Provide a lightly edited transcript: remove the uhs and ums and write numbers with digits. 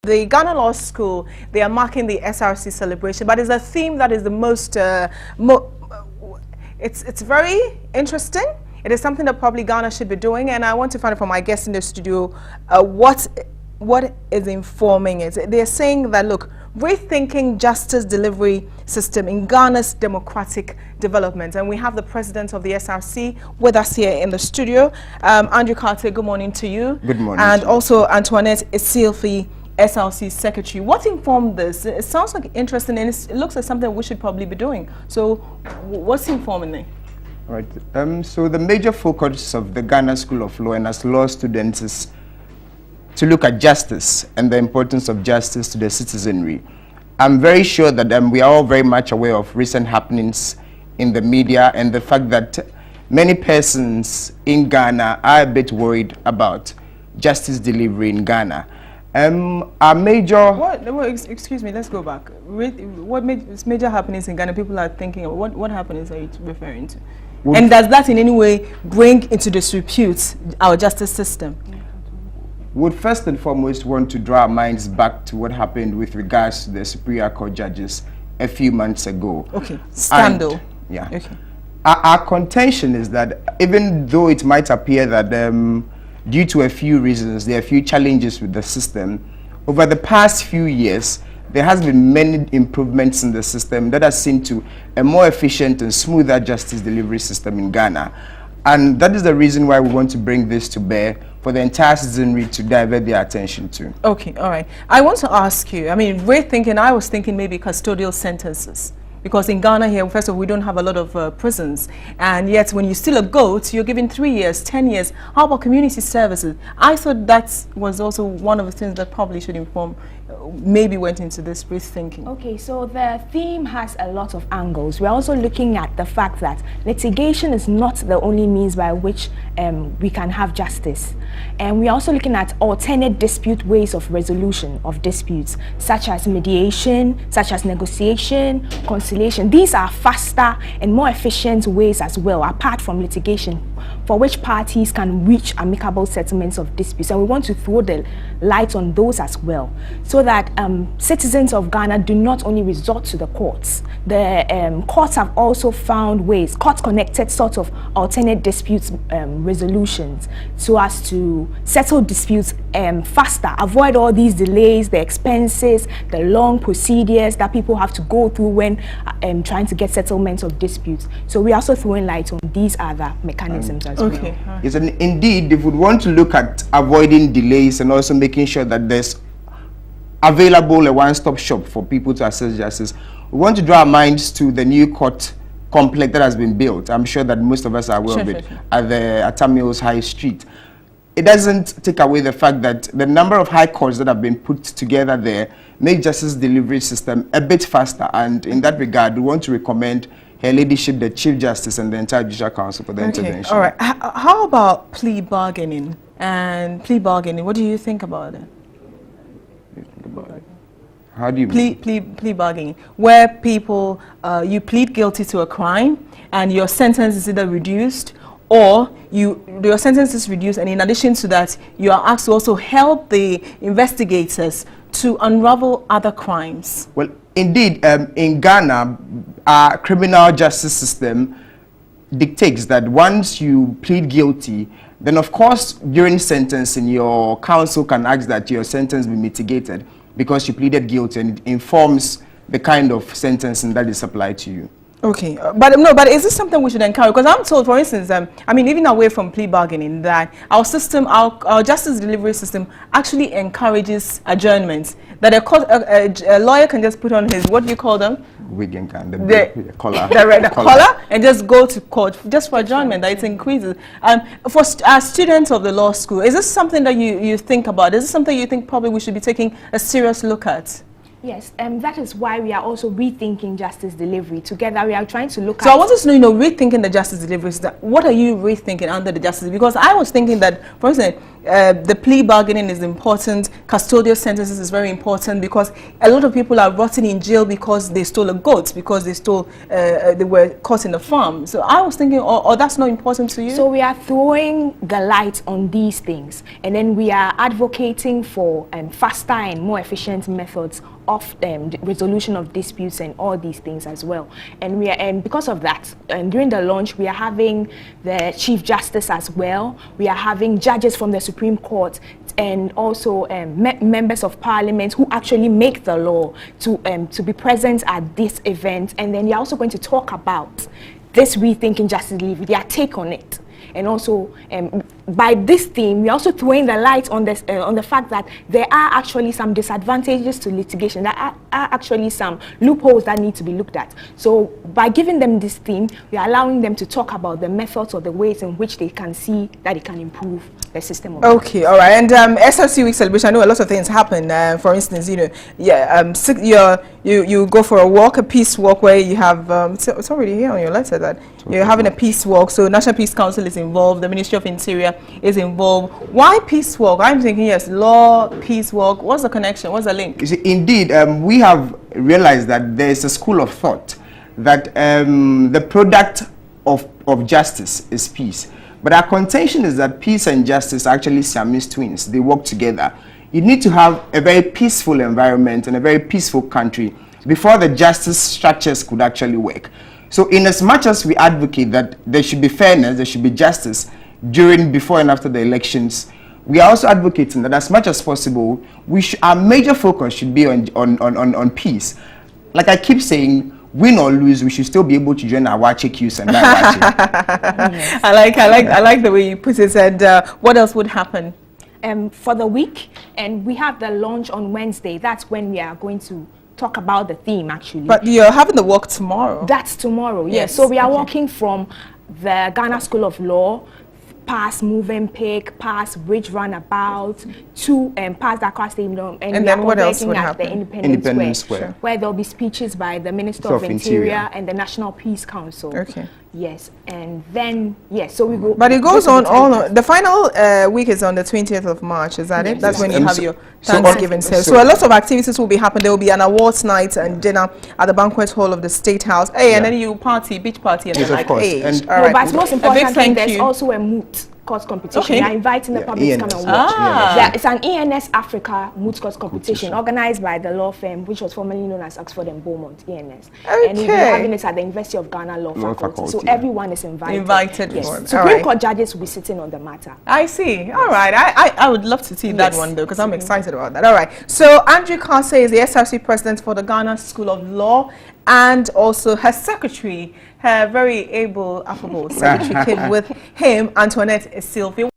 The Ghana Law School, they are marking the SRC celebration, but it's a theme that is the most, it's very interesting. It is something that probably Ghana should be doing, and I want to find out from my guests in the studio what is informing it. They're saying that, look, rethinking justice delivery system in Ghana's democratic development. And we have the president of the SRC with us here in the studio. Andrew Carter, good morning to you. Good morning. And also Antoinette Isilfi, SLC secretary. What informed this? It sounds like interesting, and it looks like something we should probably be doing. So what's informing it? Right. So the major focus of the Ghana School of Law and as law students is to look at justice and the importance of justice to the citizenry. I'm very sure that we are all very much aware of recent happenings in the media and the fact that many persons in Ghana are a bit worried about justice delivery in Ghana. Our major... Excuse me, let's go back. What major happenings in Ghana people are thinking of? What happenings are you referring to? And does that in any way bring into disrepute our justice system? Would first and foremost want to draw our minds back to what happened with regards to the Superior Court judges a few months ago. Okay, scandal. And, yeah. Okay. Our contention is that even though it might appear that due to a few reasons, there are a few challenges with the system, over the past few years, there has been many improvements in the system that has seen to a more efficient and smoother justice delivery system in Ghana. And that is the reason why we want to bring this to bear for the entire citizenry to divert their attention to. Okay, all right. I want to ask you, I mean, I was thinking maybe custodial sentences. Because in Ghana here, first of all, we don't have a lot of prisons. And yet, when you steal a goat, you're given 3 years, 10 years. How about community services? I thought that was also one of the things that probably should inform, maybe went into this rethinking. Okay, so the theme has a lot of angles. We're also looking at the fact that litigation is not the only means by which we can have justice. And we're also looking at alternate dispute ways of resolution of disputes, such as mediation, such as negotiation, conciliation. These are faster and more efficient ways as well, apart from litigation, for which parties can reach amicable settlements of disputes. And we want to throw the light on those as well, so that citizens of Ghana do not only resort to the courts. The courts have also found ways, court-connected sort of alternate disputes resolutions, so as to settle disputes faster, avoid all these delays, the expenses, the long procedures that people have to go through when trying to get settlements of disputes. So we're also throwing light on these other mechanisms as well. Yes, and indeed, if we want to look at avoiding delays and also making sure that there's available a one-stop shop for people to access justice, we want to draw our minds to the new court complex that has been built. I'm sure that most of us are aware of it, at the Atamil's High Street. It doesn't take away the fact that the number of high courts that have been put together there make justice delivery system a bit faster, and in that regard, we want to recommend Her Ladyship, the Chief Justice, and the entire Judicial Council for the intervention. All right. How about plea bargaining and plea bargaining? What do you think about it? How do you plea bargaining, where people you plead guilty to a crime and your sentence is either reduced, or your sentence is reduced, and in addition to that, you are asked to also help the investigators to unravel other crimes. Well, indeed, in Ghana, our criminal justice system dictates that once you plead guilty, then of course during sentencing your counsel can ask that your sentence be mitigated because you pleaded guilty, and it informs the kind of sentencing that is applied to you. Okay, but is this something we should encourage? Because I'm told, for instance, I mean, even away from plea bargaining, that our system, our justice delivery system, actually encourages adjournments. That a lawyer can just put on his, what do you call them? Wig and the collar. The collar, and just go to court just for adjournment. That it increases. For students of the law school, is this something that you think about? Is this something you think probably we should be taking a serious look at? Yes, that is why we are also rethinking justice delivery. Together, we are trying to look at... So I want us to know, you know, rethinking the justice delivery. What are you rethinking under the justice? Because I was thinking that, for instance, the plea bargaining is important, custodial sentences is very important, because a lot of people are rotting in jail because they stole a goat, because they stole, they were caught in the farm. So I was thinking, oh, that's not important to you? So we are throwing the light on these things, and then we are advocating for faster and more efficient methods of resolution of disputes and all these things as well. And we are, and because of that, during the launch, we are having the Chief Justice as well. We are having judges from the Supreme Court and also members of Parliament who actually make the law to be present at this event. And then we are also going to talk about this rethinking justice delivery, their take on it. And also, by this theme, we're also throwing the light on this, on the fact that there are actually some disadvantages to litigation. There are actually some loopholes that need to be looked at. So, by giving them this theme, we are allowing them to talk about the methods or the ways in which they can see that it can improve the system. Okay, all right. And SLC Week celebration, I know a lot of things happen. For instance, you know, you go for a walk, a peace walk, where you have it's already here on your letter that you're having a peace walk. So National Peace Council is involved, the Ministry of Interior is involved. Why peace walk? I'm thinking, yes, law, peace walk. What's the connection? What's the link? You see, indeed, we have realized that there is a school of thought that the product of justice is peace. But our contention is that peace and justice are actually Siamese twins. They work together. You need to have a very peaceful environment and a very peaceful country before the justice structures could actually work. So in as much as we advocate that there should be fairness, there should be justice during, before and after the elections, we are also advocating that as much as possible, our major focus should be on peace. Like I keep saying, win or lose, we should still be able to join our Wache queues and that Wache. Yes. I like the way you put it. And what else would happen? For the week, and we have the launch on Wednesday. That's when we are going to talk about the theme, actually. But you're having the walk tomorrow. That's tomorrow, yes. So we are walking from the Ghana School of Law, past Movenpick, past Bridge Runabout, to past Dakar Stadium, and then what else would at happen? the Independence Square, sure. Where there'll be speeches by the Minister of Interior and the National Peace Council. Okay. Yes, and then yes, so we go. But it goes on all. The final week is on the 20th of March. Is that it? That's when you have your Thanksgiving sale. So a lot of activities will be happening. There will be an awards night and dinner at the banquet hall of the State House. Hey, and then you party, beach party, and yes, then like, hey. But most importantly, there's also a moot court competition. Okay. We are inviting the public to come and watch. It's an ENS Africa moot court competition organized by the law firm, which was formerly known as Oxford and Beaumont, ENS. Okay. And we'll be having it at the University of Ghana Law Faculty. So everyone is invited. Yes. Supreme Court judges will be sitting on the matter. I see. All right. I would love to see that one, though, because I'm excited about that. All right. So Andrew Kase is the SRC president for the Ghana School of Law, and also her secretary, her very able, affable secretary, came with him, Antoinette Sylvie.